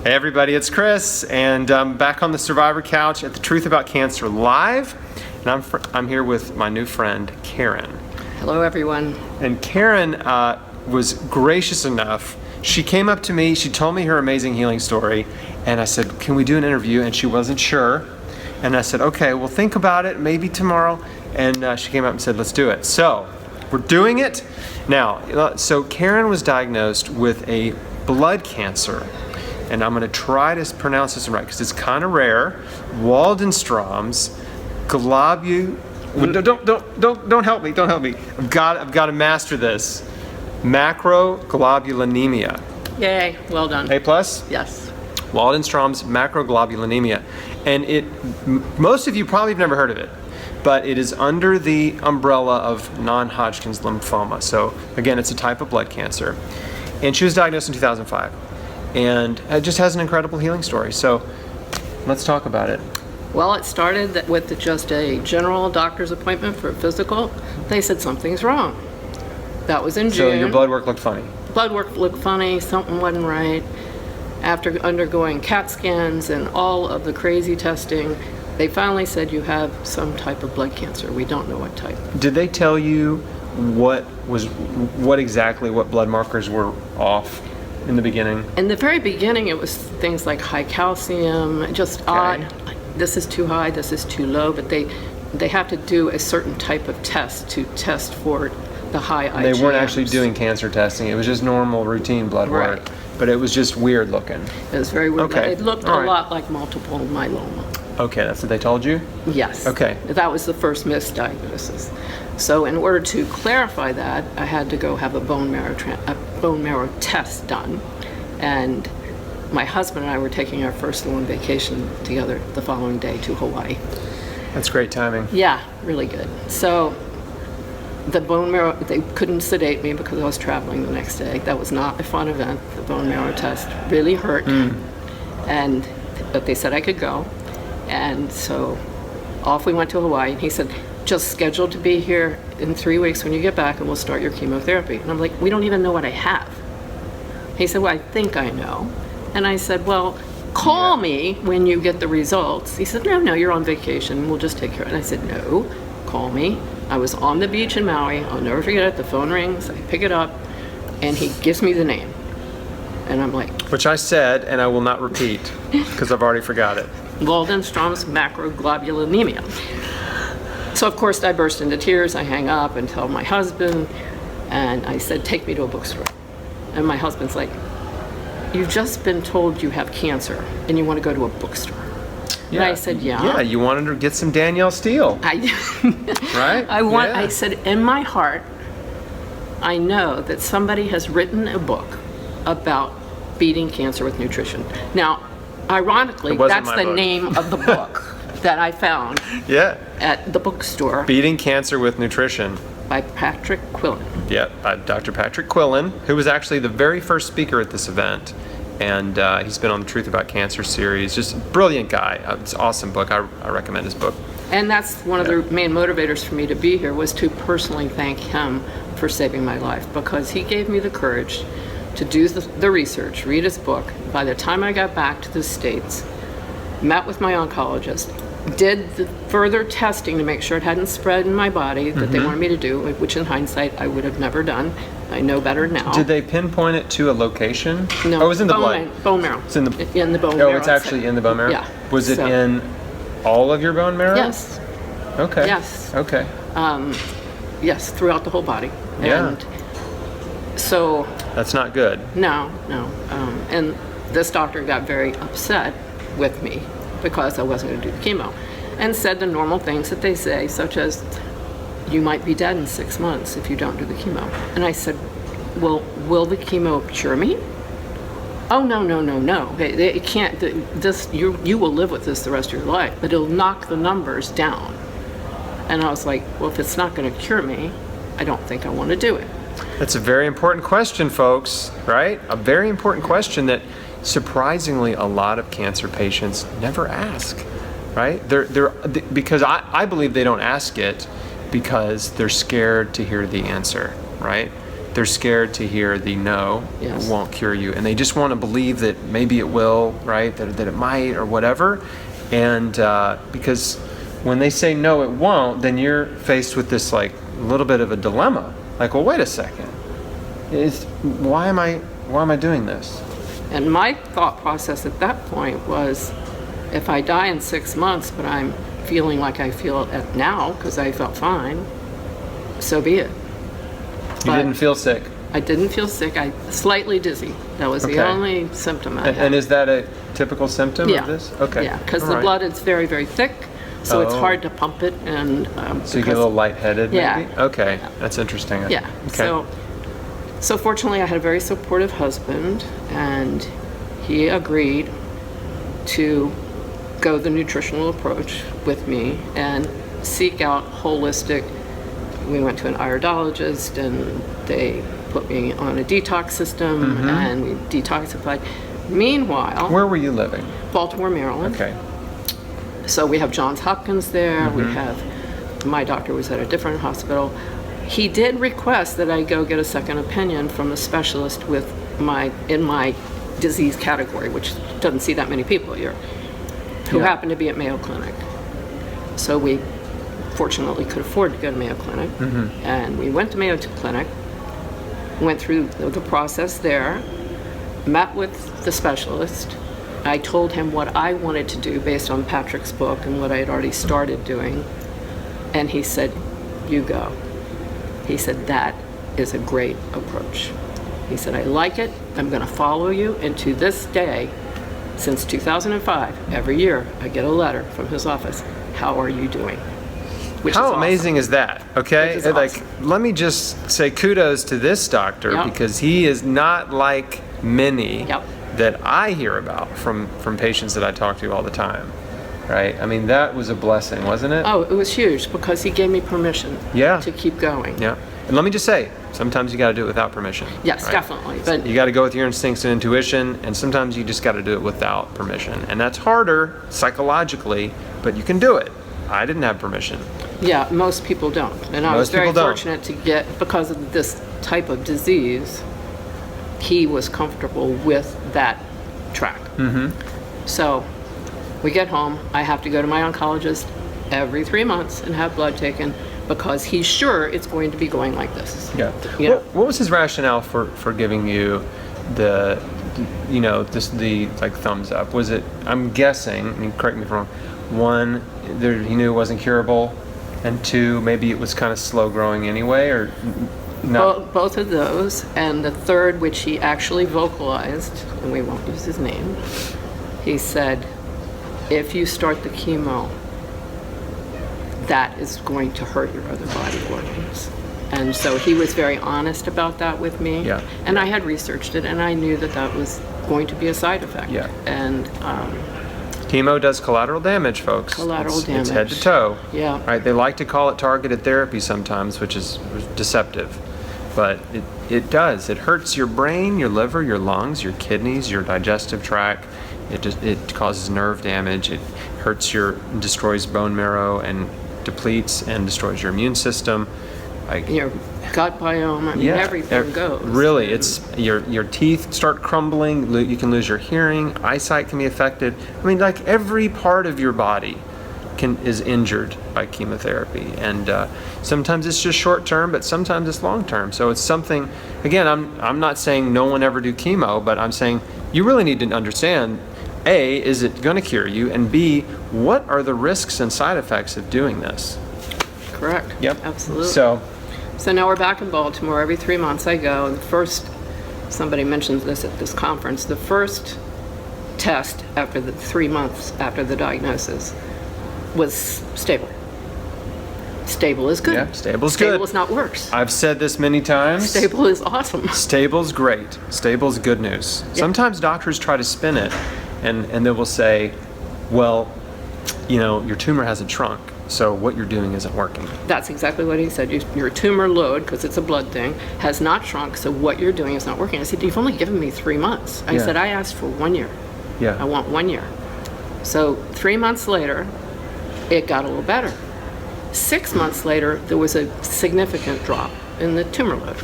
Hey everybody, it's Chris, and I'm back on the Survivor Couch at The Truth About Cancer Live, and I'm here with my new friend, Karen. Hello everyone. And Karen was gracious enough. She came up to me, she told me her amazing healing story, and I said, can we do an interview? And she wasn't sure. And I said, okay, well think about it, maybe tomorrow. And she came up and said, let's do it. So, we're doing it. Now, so Karen was diagnosed with a blood cancer. And I'm going to try to pronounce this right because it's kind of rare. Waldenstrom's don't help me. Don't help me. I've got to master this. Macroglobulanemia. Yay! Well done. A plus. Yes. Waldenstrom's macroglobulanemia, and most of you probably have never heard of it, but it is under the umbrella of non-Hodgkin's lymphoma. So again, it's a type of blood cancer, and she was diagnosed in 2005. And it just has an incredible healing story. So let's talk about it. Well, it started with just a general doctor's appointment for a physical. They said something's wrong. That was in June. So your blood work looked funny. Blood work looked funny, something wasn't right. After undergoing CAT scans and all of the crazy testing, they finally said you have some type of blood cancer. We don't know what type. Did they tell you what blood markers were off in the beginning? In the very beginning, it was things like high calcium, just odd. This is too high, this is too low, but they have to do a certain type of test to test for the high IgMs. They weren't actually doing cancer testing. It was just normal routine blood work. Right. But it was just weird looking. It was very weird. Okay. It looked a lot like multiple myeloma. Okay, that's what they told you? Yes. Okay. That was the first misdiagnosis. So in order to clarify that, I had to go have a bone marrow test done. And my husband and I were taking our first long vacation together the following day to Hawaii. That's great timing. Yeah, really good. So the bone marrow, they couldn't sedate me because I was traveling the next day. That was not a fun event. The bone marrow test really hurt. But they said I could go. And so off we went to Hawaii, and he said, just scheduled to be here in 3 weeks when you get back and we'll start your chemotherapy. And I'm like, we don't even know what I have. He said, well, I think I know. And I said, well, call me when you get the results. He said, no, you're on vacation. We'll just take care of it. And I said, no, call me. I was on the beach in Maui. I'll never forget it. The phone rings. I pick it up, and he gives me the name. And I'm like... Which I said, and I will not repeat, because I've already forgot it. Waldenstrom's macroglobulanemia. So, of course, I burst into tears. I hang up and tell my husband, and I said, take me to a bookstore. And my husband's like, you've just been told you have cancer, and you want to go to a bookstore. Yeah. And I said, yeah. Yeah, you wanted to get some Danielle Steele. Right? I said, in my heart, I know that somebody has written a book about beating cancer with nutrition. Now, ironically, that's the name of the book that I found at the bookstore. Beating Cancer with Nutrition. By Patrick Quillen. Yeah, by Dr. Patrick Quillen, who was actually the very first speaker at this event. And he's been on the Truth About Cancer series. Just a brilliant guy. It's an awesome book. I recommend his book. And that's one of the main motivators for me to be here, was to personally thank him for saving my life, because he gave me the courage to do the research, read his book. By the time I got back to the States, met with my oncologist, did the further testing to make sure it hadn't spread in my body that they wanted me to do, which in hindsight I would have never done. I know better now. Did they pinpoint it to a location? No. Oh, it was in the blood. Bone marrow. It's in the bone marrow. Oh, it's actually in the bone marrow? Yeah. Was it in all of your bone marrow? Yes. Okay. Yes. Okay. Yes, throughout the whole body. Yeah. And so... That's not good. No. And this doctor got very upset with me because I wasn't going to do the chemo, and said the normal things that they say, such as, you might be dead in 6 months if you don't do the chemo. And I said, well, will the chemo cure me? Oh, no. It can't. You will live with this the rest of your life, but it'll knock the numbers down. And I was like, well, if it's not going to cure me, I don't think I want to do it. That's a very important question, folks, right? A very important question that surprisingly a lot of cancer patients never ask, right? Because I believe they don't ask it because they're scared to hear the answer, right? they're scared to hear the no, Yes. it won't cure you. And they just want to believe that maybe it will, right? That it might or whatever. And because when they say no, it won't, then you're faced with this like little bit of a dilemma. Like, well, wait a second. Why am I doing this? And my thought process at that point was, if I die in 6 months, but I'm feeling like I feel it now because I felt fine, so be it. You didn't feel sick. I didn't feel sick. I slightly dizzy. That was Okay. the only symptom I had. And is that a typical symptom Yeah. of this? Okay. Yeah, because All the right. blood is very, very thick, so it's Oh. hard to pump it. And So you get a little lightheaded, Yeah. maybe? Okay, that's interesting. Yeah. Okay. So fortunately, I had a very supportive husband, and he agreed to go the nutritional approach with me and seek out holistic. We went to an iridologist, and they put me on a detox system, and we detoxified. Meanwhile, Where were you living? Baltimore, Maryland. Okay. So we have Johns Hopkins there. We have, my doctor was at a different hospital. He did request that I go get a second opinion from a specialist in my disease category, which doesn't see that many people here, who Yeah. happened to be at Mayo Clinic. So we fortunately could afford to go to Mayo Clinic, and we went to Mayo Clinic, went through the process there, met with the specialist. I told him what I wanted to do based on Patrick's book and what I had already started doing, and he said, "You go." He said, "That is a great approach." He said, "I like it. I'm going to follow you." And to this day, since 2005, every year I get a letter from his office. How are you doing? Which How is awesome. amazing is that? Okay, Which is like awesome. let me just say kudos to this doctor Yep. because he is not like many Yep. that I hear about from patients that I talk to all the time. Right? I mean, that was a blessing, wasn't it? Oh, it was huge because he gave me permission Yeah. to keep going. Yeah. And let me just say, sometimes you got to do it without permission. Yes, right? definitely. But You got to go with your instincts and intuition, and sometimes you just got to do it without permission. And that's harder psychologically, but you can do it. I didn't have permission. yeah, most people don't. And I was Most very people don't. fortunate to get, because of this type of disease, he was comfortable with that track. So we get home. I have to go to my oncologist every 3 months and have blood taken because he's sure it's going to be going like this. Yeah. You know? What was his rationale for giving you the like thumbs up? Was it, I'm guessing, I mean, correct me if I'm wrong, one, he knew it wasn't curable, and two, maybe it was kind of slow growing anyway, or no? Both of those, and the third, which he actually vocalized, and we won't use his name, he said, if you start the chemo, that is going to hurt your other body organs. And so he was very honest about that with me. Yeah. And I had researched it, and I knew that that was going to be a side effect. Yeah. And Chemo does collateral damage, folks. Collateral It's head to damage. toe. Yeah. Right. They like to call it targeted therapy sometimes, which is deceptive, but it does. It hurts your brain, your liver, your lungs, your kidneys, your digestive tract. It causes nerve damage. It hurts destroys bone marrow and depletes and destroys your immune system. Like, your gut biome, I mean, everything goes. Really, it's your teeth start crumbling. You can lose your hearing. Eyesight can be affected. I mean, like every part of your body is injured by chemotherapy, and sometimes it's just short term, but sometimes it's long term. So it's something. Again, I'm not saying no one ever do chemo, but I'm saying you really need to understand. A, is it going to cure you? And B, what are the risks and side effects of doing this? Correct. Yep. Absolutely. So now we're back in Baltimore. Every 3 months I go. And the first, somebody mentioned this at this conference, the first test after the 3 months after the diagnosis was stable. Stable is good. Yeah, stable's good. Stable is not worse. I've said this many times. Stable is awesome. Stable's great. Stable's good news. Sometimes doctors try to spin it, and they will say, well, your tumor hasn't shrunk, so what you're doing isn't working. That's exactly what he said. Your tumor load, because it's a blood thing, has not shrunk, so what you're doing is not working. I said, you've only given me 3 months. I Yeah. said, I asked for 1 year. Yeah. I want 1 year. So 3 months later, it got a little better. 6 months later, there was a significant drop in the tumor load.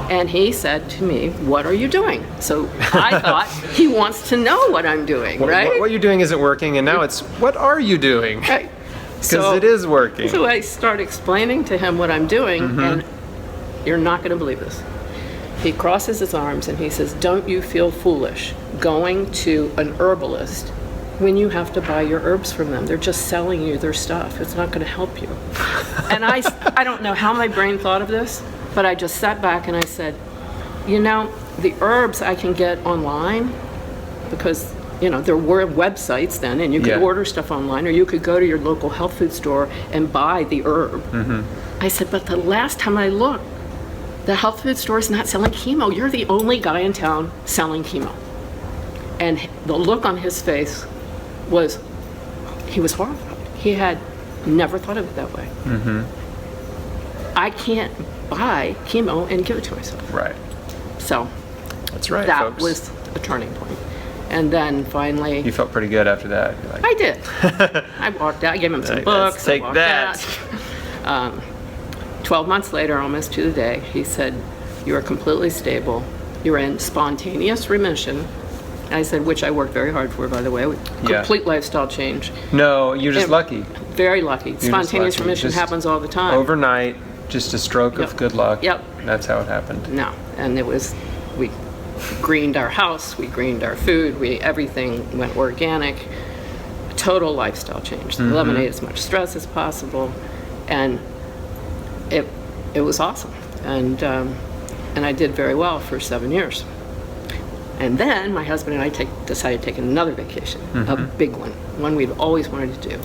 And he said to me, "What are you doing?" So I thought he wants to know what I'm doing, right? What you're doing isn't working, and now it's, what are you doing? Right. Because it is working. So I start explaining to him what I'm doing, and you're not going to believe this. He crosses his arms and he says, "Don't you feel foolish going to an herbalist when you have to buy your herbs from them? They're just selling you their stuff. It's not going to help you." And I don't know how my brain thought of this, but I just sat back and I said, you know, the herbs I can get online, because, you know, there were websites then, and you could order stuff online, or you could go to your local health food store and buy the herb. I said, but the last time I looked, the health food store is not selling chemo. You're the only guy in town selling chemo. And the look on his face was, he was horrified. He had never thought of it that way. I can't buy chemo and give it to myself. Right. So That's right, that folks. was a turning point. And then finally, You felt pretty good after that. You're like, I did. I walked out, I gave him some Like, books. let's take I walked that. out. 12 months later, almost to the day, he said, "You are completely stable. You're in spontaneous remission." I said, which I worked very hard for, by the way. Complete lifestyle change. No, you're just And lucky. Very lucky. just Spontaneous lucky. remission Just happens all the time. Overnight, just a stroke of Yep. good luck. Yep. That's how it happened. No, and it was, we greened our house, we greened our food, everything went organic. Total lifestyle change. Eliminate as much stress as possible, and it was awesome. And I did very well for 7 years. And then my husband and I decided to take another vacation, a big one we'd always wanted to do.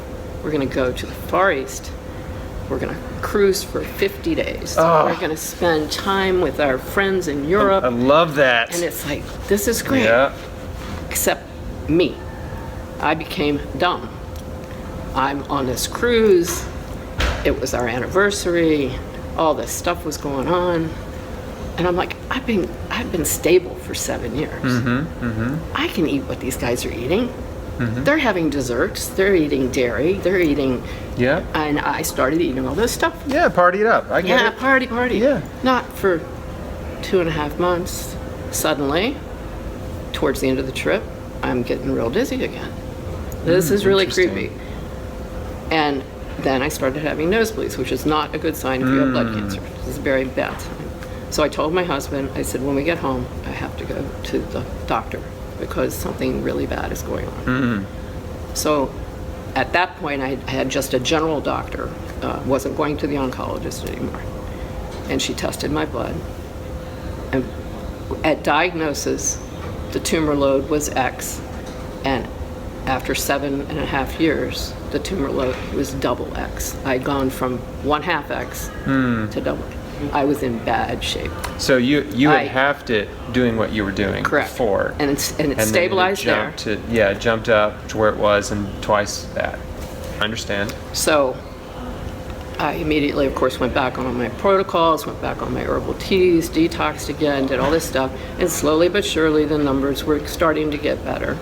We're going to go to the Far East. We're going to cruise for 50 days. Oh. We're going to spend time with our friends in Europe. I love that. And it's like, this is great. Yeah. Except me. I became dumb. I'm on this cruise. It was our anniversary. All this stuff was going on. And I'm like, I've been stable for 7 years. I can eat what these guys are eating. They're having desserts. They're eating dairy. They're eating. Yeah. And I started eating all this stuff. Yeah, party it up. I get Yeah, it. party. Yeah. Not for 2.5 months. Suddenly, towards the end of the trip, I'm getting real dizzy again. This is really interesting. creepy. And then I started having nosebleeds, which is not a good sign if you have blood cancer. This is a very bad sign. So I told my husband, I said, when we get home, I have to go to the doctor because something really bad is going on. So at that point, I had just a general doctor, wasn't going to the oncologist anymore. And she tested my blood. And at diagnosis, the tumor load was X. And after 7.5 years, the tumor load was double X. I'd gone from 1/2 X to double. I was in bad shape. So you had halved it doing what you were doing Correct. before. And it then stabilized there. It jumped up to where it was and twice that. I understand. So I immediately, of course, went back on all my protocols, went back on my herbal teas, detoxed again, did all this stuff. And slowly but surely, the numbers were starting to get better.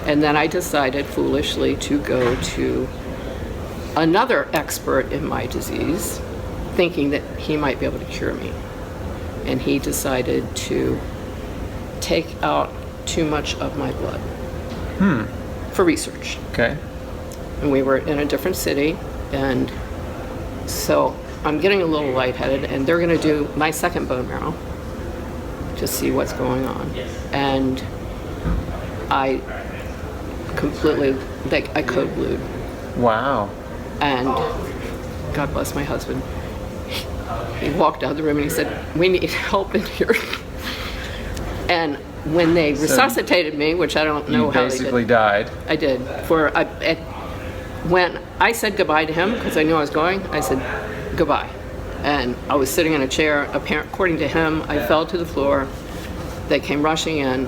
And then I decided foolishly to go to another expert in my disease, thinking that he might be able to cure me. And he decided to take out too much of my blood for research. Okay. And we were in a different city, and so I'm getting a little lightheaded, and they're going to do my second bone marrow to see what's going on. And I completely, I code blued. Wow. And God bless my husband. He walked out of the room and he said, "We need help in here." And when they resuscitated me, which I don't know how they did. You basically died. I did. When I said goodbye to him, because I knew I was going, I said goodbye. And I was sitting in a chair. According to him, I fell to the floor. They came rushing in.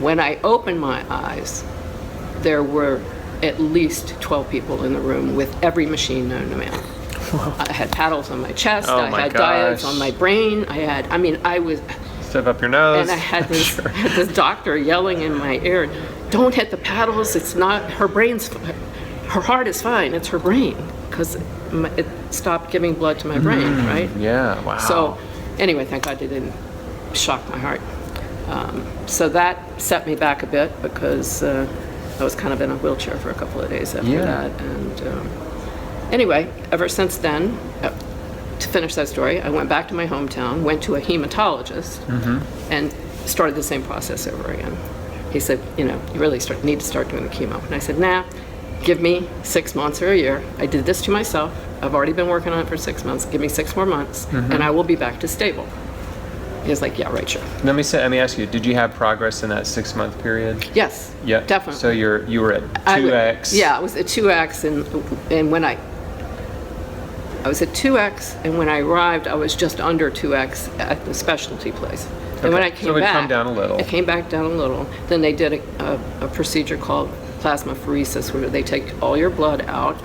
When I opened my eyes, there were at least 12 people in the room with every machine known to man. I had paddles on my chest. Oh I my had gosh. diodes on my brain. I was... Step up your nose. And I had this doctor yelling in my ear, "Don't hit the paddles. It's not, her heart is fine. It's her brain." Because it stopped giving blood to my brain, right? Yeah, wow. So anyway, thank God they didn't shocked my heart. So that set me back a bit because I was kind of in a wheelchair for a couple of days after that. And anyway, ever since then, to finish that story, I went back to my hometown, went to a hematologist, and started the same process over again. He said, you really need to start doing the chemo. And I said, nah, give me 6 months or a year. I did this to myself. I've already been working on it for 6 months. Give me 6 more months, and I will be back to stable. He was like, yeah, right, sure. Let me ask you, did you have progress in that 6-month period? Yes, definitely. So you were at 2x? I was at 2x, and when I was at 2x, and when I arrived, I was just under 2x at the specialty place. And when I came back, come down a little. It came back down a little. Then they did a procedure called plasmapheresis, where they take all your blood out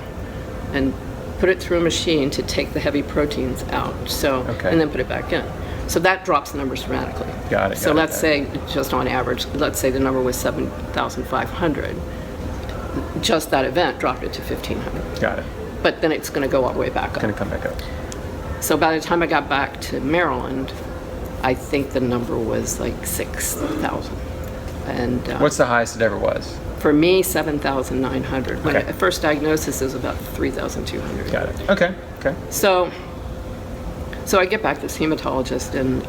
and put it through a machine to take the heavy proteins out. And then put it back in. So that drops the numbers dramatically. Got it. So let's say, just on average, let's say the number was 7,500. Just that event dropped it to 1,500. Got it. But then it's going to go all the way back up. Going to come back up. So by the time I got back to Maryland, I think the number was like 6,000. And what's the highest it ever was? For me, 7,900. When the first diagnosis is about 3,200. Got it. Okay. So I get back to this hematologist, and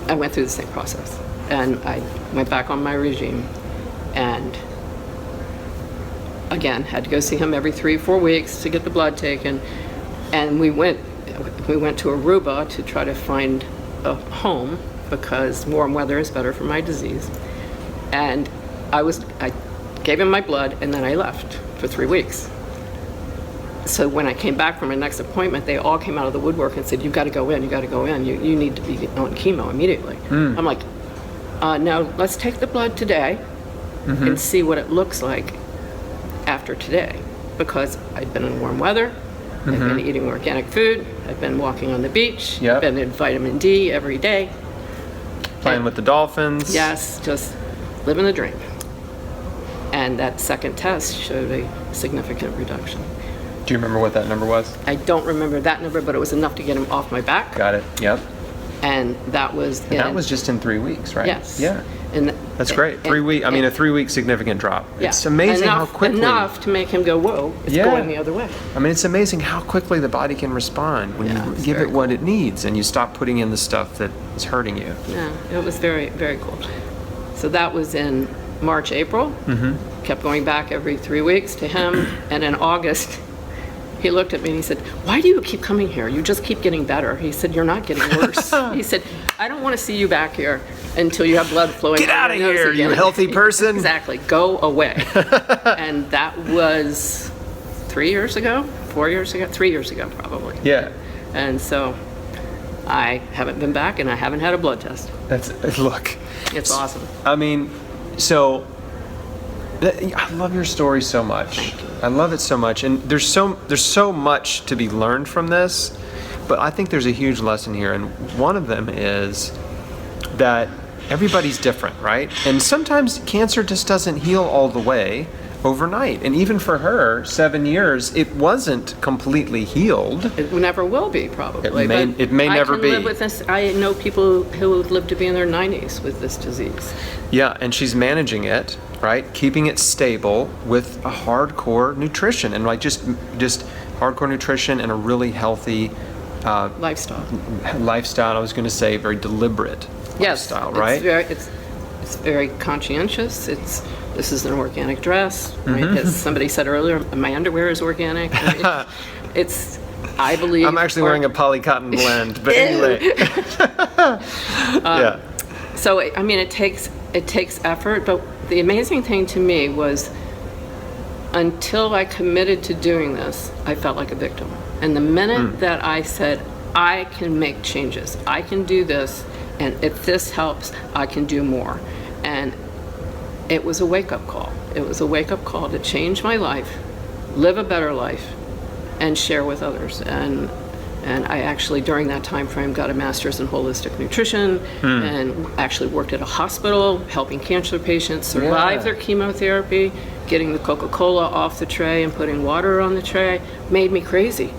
I went through the same process, and I went back on my regime, and again had to go see him every 3-4 weeks to get the blood taken, and we went to Aruba to try to find a home because warm weather is better for my disease, and I gave him my blood, and then I left for 3 weeks. So when I came back from my next appointment, they all came out of the woodwork and said, "You got to go in. You need to be on chemo immediately." I'm like, "No, let's take the blood today and see what it looks like after today," because I'd been in warm weather, I'd been eating organic food, I'd been walking on the beach, I'd been in vitamin D every day, playing with the dolphins. Yes, just living the dream. And that second test showed a significant reduction. Do you remember what that number was? I don't remember that number, but it was enough to get him off my back. Got it. Yep. And that was that was just in 3 weeks, right? Yes. Yeah. And that's great. 3 week. I mean, a 3 week significant drop. Yeah. It's amazing how quickly. Enough to make him go, whoa! It's going the other way. I mean, it's amazing how quickly the body can respond when you give it what it needs and you stop putting in the stuff that is hurting you. Yeah, it was very, very cool. So that was in March, April. Kept going back every 3 weeks to him, and in August, he looked at me and he said, "Why do you keep coming here? You just keep getting better." He said, "You're not getting worse." He said, "I don't want to see you back here until you have blood flowing. Get out of here, again." you healthy person. Exactly. Go away. And that was 3 years ago, 4 years ago, 3 years ago probably. Yeah. And so I haven't been back, and I haven't had a blood test. Look. It's awesome. I mean, so I love your story so much. Thank you. I love it so much, and there's so much to be learned from this, but I think there's a huge lesson here, and one of them is that everybody's different, right? And sometimes cancer just doesn't heal all the way overnight, and even for her, 7 years, it wasn't completely healed. It never will be, probably. It may never be. I can live with this. I know people who have lived to be in their 90s with this disease. Yeah, and she's managing it, right? Keeping it stable with a hardcore nutrition, and like just hardcore nutrition and a really healthy Lifestyle. I was going to say very deliberate lifestyle, right? It's very conscientious. This is an organic dress, right? As somebody said earlier, my underwear is organic. Right? I believe. I'm actually wearing a poly cotton blend, but anyway. Yeah. So I mean, it takes effort, but the amazing thing to me was, until I committed to doing this, I felt like a victim. And the minute that I said, I can make changes, I can do this, and if this helps, I can do more. And it was a wake-up call. It was a wake-up call to change my life, live a better life, and share with others. And I actually, during that time frame, got a master's in holistic nutrition and actually worked at a hospital helping cancer patients survive their chemotherapy. Getting the Coca-Cola off the tray and putting water on the tray made me crazy.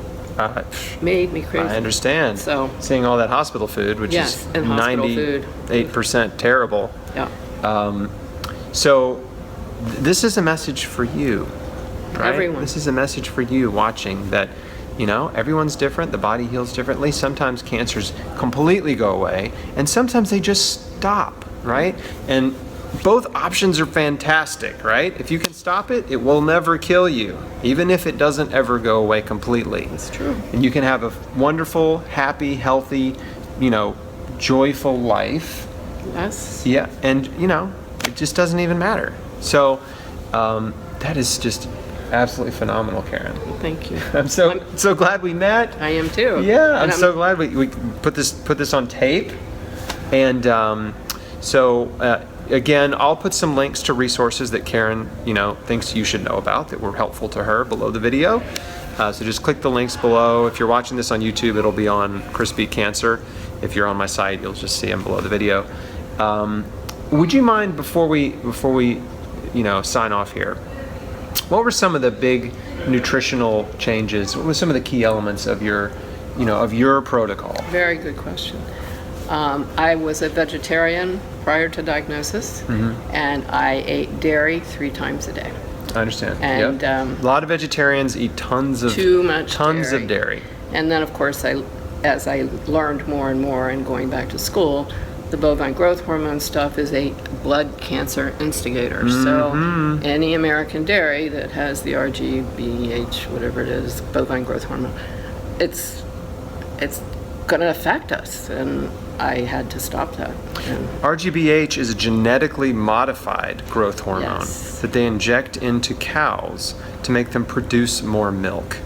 made me crazy. I understand. So seeing all that hospital food, which yes, is and hospital food. 98% terrible. Yeah. So this is a message for you, right? Everyone. This is a message for you watching that, you know, everyone's different. The body heals differently. Sometimes cancers completely go away, and sometimes they just stop, right? And both options are fantastic, right? If you can stop it, it will never kill you, even if it doesn't ever go away completely. That's true. And you can have a wonderful, happy, healthy, you know, joyful life. Yes. Yeah, and you know, it just doesn't even matter. So that is just absolutely phenomenal, Karen. Thank you. I'm so glad we met. I am too. Yeah, I'm so glad we put this on tape. And again, I'll put some links to resources that Karen, you know, thinks you should know about that were helpful to her below the video. So just click the links below. If you're watching this on YouTube, it'll be on Chris Beat Cancer. If you're on my site, you'll just see them below the video. Would you mind before we you know, sign off here? What were some of the big nutritional changes? What were some of the key elements of your, you know, of your protocol? Very good question. I was a vegetarian prior to diagnosis, and I ate dairy 3 times a day. I understand. And a lot of vegetarians eat tons of dairy. And then, of course, as I learned more and more, and going back to school, the bovine growth hormone stuff is a blood cancer instigator. So any American dairy that has the RGBH, whatever it is, bovine growth hormone, it's going to affect us, and I had to stop that. And RGBH is a genetically modified growth hormone Yes. that they inject into cows to make them produce more milk,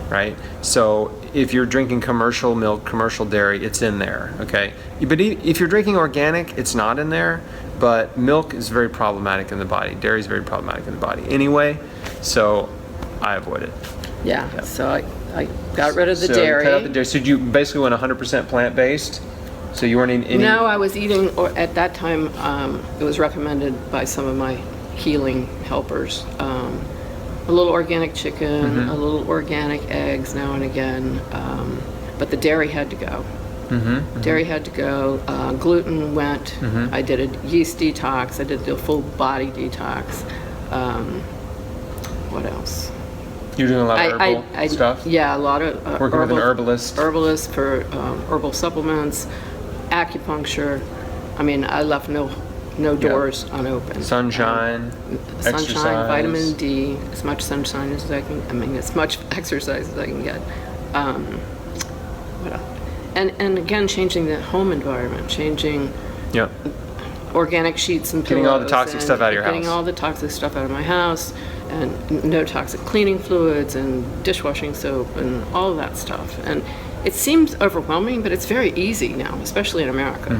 right? So if you're drinking commercial milk, commercial dairy, it's in there, okay? But if you're drinking organic, it's not in there, but milk is very problematic in the body. Dairy is very problematic in the body anyway, so I avoid it. yeah, so I got rid of the So dairy. you cut out the dairy. So you basically went 100% plant-based? So you weren't eating any? No, I was eating, or at that time, it was recommended by some of my healing helpers, a little organic chicken, a little organic eggs now and again, but the dairy had to go. Dairy had to go. Gluten went. I did a yeast detox. I did the full body detox. What else? You're doing a lot of herbal stuff? Yeah, a lot of Working with an herbalist? Herbalist for herbal supplements, acupuncture. I mean, I left no doors unopened. Sunshine, Sunshine, exercise. vitamin D, as much sunshine as I can. I mean, as much exercise as I can get. What else? And again, changing the home environment, changing Yep. organic sheets and pillows. Getting all the toxic stuff out of your Getting house. all the toxic stuff out of my house, and no toxic cleaning fluids, and dishwashing soap, and all of that stuff. And it seems overwhelming, but it's very easy now, especially in America.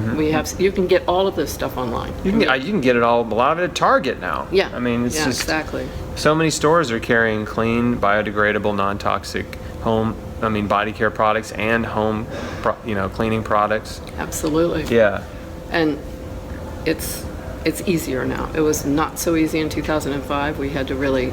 You can get all of this stuff online. You can get it all, a lot of it at Target now. Yeah. I mean, it's yeah, just exactly. so many stores are carrying clean, biodegradable, non-toxic body care products and home, cleaning products. Absolutely. Yeah. And it's easier now. It was not so easy in 2005. We had to really,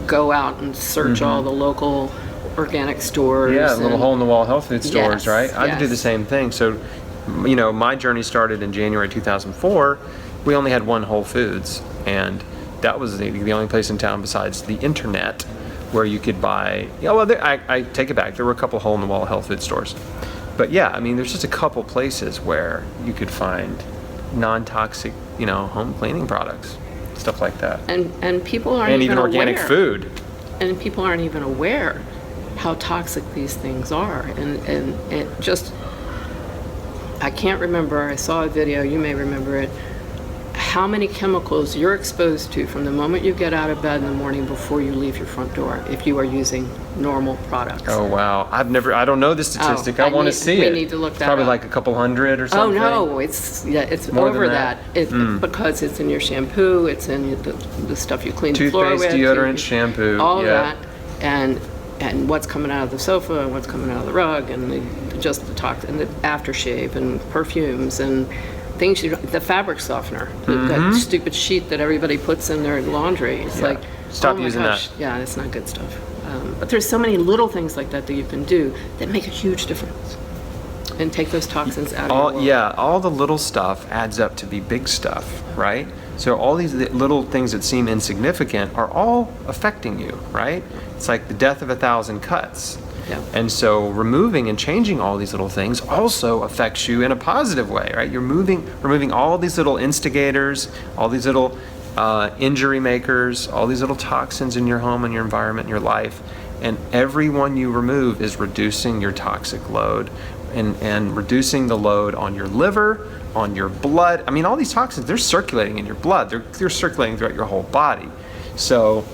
go out and search all the local organic stores. Yeah, little hole-in-the-wall health food stores, Yes, right? I had to do yes. the same thing. So, my journey started in January 2004. We only had one Whole Foods, and that was the only place in town besides the internet where you could buy. I take it back. There were a couple hole-in-the-wall health food stores, but yeah, I mean, there's just a couple places where you could find non-toxic, home cleaning products, stuff like that, And people aren't and even organic aware. food. And people aren't even aware how toxic these things are. And it just, I can't remember, I saw a video, you may remember it, how many chemicals you're exposed to from the moment you get out of bed in the morning before you leave your front door if you are using normal products. Oh wow! I don't know the statistic. I want to see it. We need to look that Probably up. like a couple hundred or Oh something. no, it's More over than that? Because it's in your shampoo, it's in the stuff you clean the floor with, Toothpaste, deodorant, shampoo. all of yeah. that, and what's coming out of the sofa and what's coming out of the rug, and just the and the aftershave and perfumes and things. The fabric softener, that stupid sheet that everybody puts in their laundry. It's Yeah. like, Stop oh my using gosh. that. Yeah, it's not good stuff. But there's so many little things like that you can do that make a huge difference and take those toxins out of your world. Yeah, all the little stuff adds up to be big stuff, right? So all these little things that seem insignificant are all affecting you, right? It's like the death of 1,000 cuts. Yeah. And so removing and changing all these little things also affects you in a positive way, right? You're removing all these little instigators, all these little injury makers, all these little toxins in your home and your environment and your life. And every one you remove is reducing your toxic load and reducing the load on your liver, on your blood. I mean, all these toxins, they're circulating in your blood. They're circulating throughout your whole body. So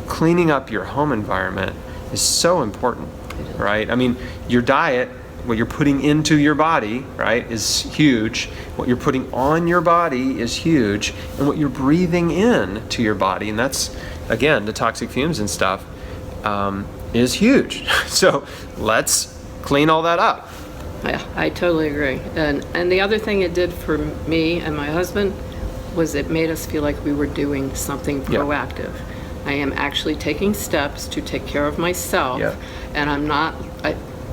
cleaning up your home environment is so important, right? I mean, your diet, what you're putting into your body, right, is huge. What you're putting on your body is huge. And what you're breathing in to your body, and that's, again, the toxic fumes and stuff, is huge. So let's clean all that up. Yeah, I totally agree. And the other thing it did for me and my husband was it made us feel like we were doing something proactive. I am actually taking steps to take care of myself, and I'm not.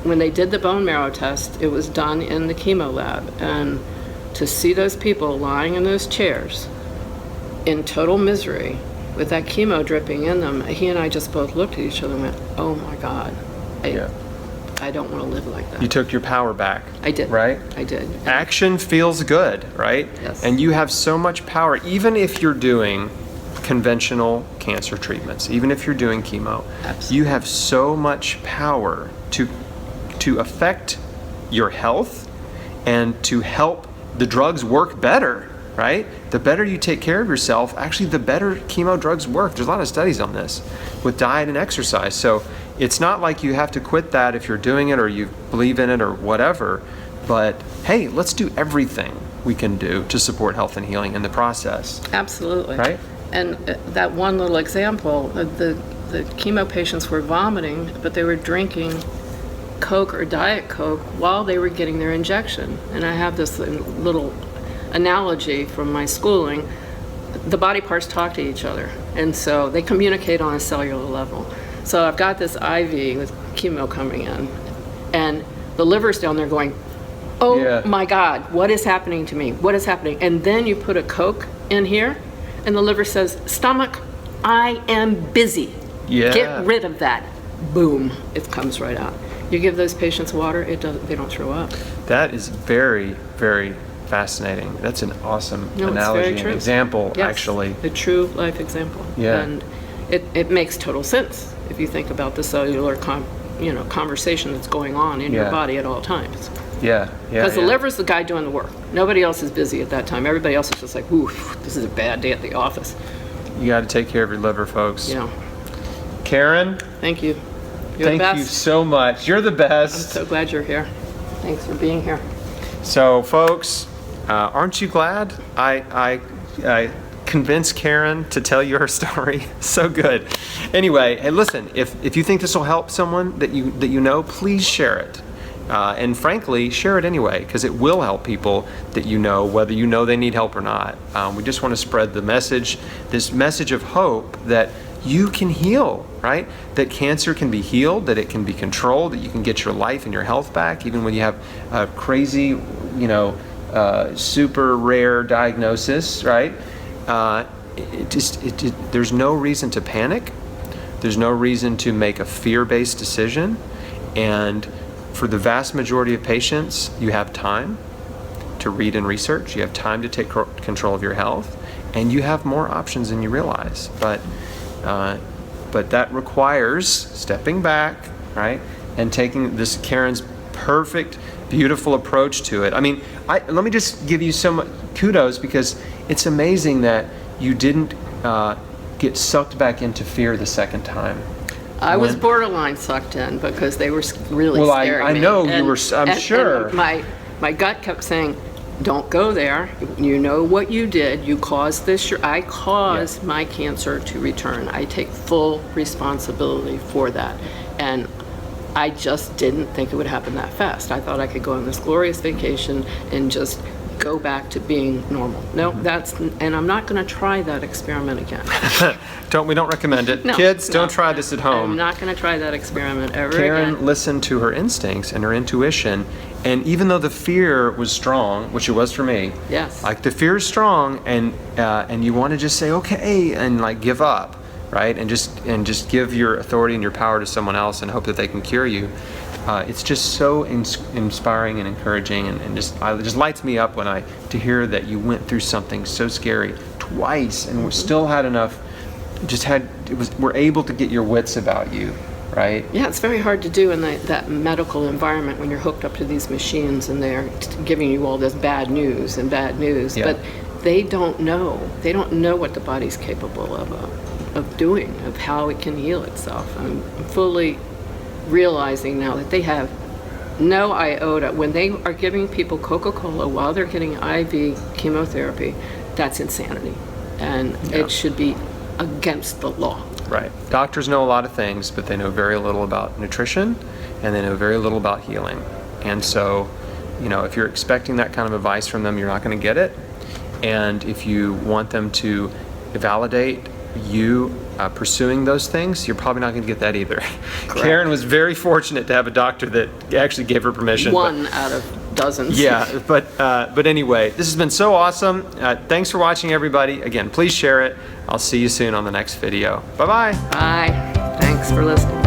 When they did the bone marrow test, it was done in the chemo lab, and to see those people lying in those chairs in total misery with that chemo dripping in them, he and I just both looked at each other and went, "Oh my God, I don't want to live like that." You took your power back. I did. Right? I did. Action feels good, right? Yes. And you have so much power, even if you're doing conventional cancer treatments, even if you're doing chemo. Absolutely. You have so much power to affect your health and to help the drugs work better, right? The better you take care of yourself, actually the better chemo drugs work. There's a lot of studies on this with diet and exercise. So it's not like you have to quit that if you're doing it or you believe in it or whatever, but hey, let's do everything we can do to support health and healing in the process. Absolutely. Right? And that one little example, the chemo patients were vomiting, but they were drinking Coke or Diet Coke while they were getting their injection. And I have this little analogy from my schooling. The body parts talk to each other, and so they communicate on a cellular level. So I've got this IV with chemo coming in, and the liver's down there going, "Oh my God, what is happening to me? What is happening?" And then you put a Coke in here, and the liver says, "Stomach, I am busy. Get rid of that." Boom, it comes right out. You give those patients water, they don't throw up. That is very, very fascinating. That's an awesome analogy and example, actually. A true life example. Yeah. And it makes total sense if you think about the cellular conversation that's going on in your body at all times. Because the liver's the guy doing the work. Nobody else is busy at that time. Everybody else is just like, "Ooh, this is a bad day at the office." You got to take care of your liver, folks. Yeah. Karen, Thank you. You're the best. thank you so much. You're the best. I'm so glad you're here. Thanks for being here. So, folks, aren't you glad I convinced Karen to tell you her story? So good. Anyway, hey, listen, if you think this will help someone that you know, please share it. And frankly, share it anyway, because it will help people that you know, whether you know they need help or not. We just want to spread the message, this message of hope that you can heal, right? That cancer can be healed, that it can be controlled, that you can get your life and your health back, even when you have a crazy, super rare diagnosis, right? There's no reason to panic. There's no reason to make a fear-based decision. And for the vast majority of patients, you have time to read and research. You have time to take control of your health, and you have more options than you realize. But that requires stepping back, right, and taking this Karen's perfect, beautiful approach to it. I mean, let me just give you some kudos, because it's amazing that you didn't get sucked back into fear the second time. I was borderline sucked in because they were really scaring me. I know you were. I'm sure. And my gut kept saying, "Don't go there. You know what you did. You caused this. I caused my cancer to return. I take full responsibility for that." And I just didn't think it would happen that fast. I thought I could go on this glorious vacation and just go back to being normal. No, and I'm not going to try that experiment again. We don't recommend it. No, Kids, no, don't try this at home. I'm not going to try that experiment ever Karen again. listened to her instincts and her intuition, and even though the fear was strong, which it was for me, Yes. like the fear is strong, and you want to just say okay and like give up, right? And just give your authority and your power to someone else and hope that they can cure you. It's just so inspiring and encouraging, and it just lights me up to hear that you went through something so scary twice and still had enough. We're able to get your wits about you, right? Yeah, it's very hard to do in that medical environment when you're hooked up to these machines and they're giving you all this bad news. Yeah. But they don't know. They don't know what the body's capable of doing, of how it can heal itself. I'm fully realizing now that they have no iota. When they are giving people Coca-Cola while they're getting IV chemotherapy, that's insanity. And it should be against the law. Right. Doctors know a lot of things, but they know very little about nutrition, and they know very little about healing. And so, if you're expecting that kind of advice from them, you're not going to get it. And if you want them to validate you pursuing those things, you're probably not going to get that either. Correct. Karen was very fortunate to have a doctor that actually gave her permission. One out of dozens. Yeah, but anyway, this has been so awesome. Thanks for watching, everybody. Again, please share it. I'll see you soon on the next video. Bye-bye. Bye. Thanks for listening.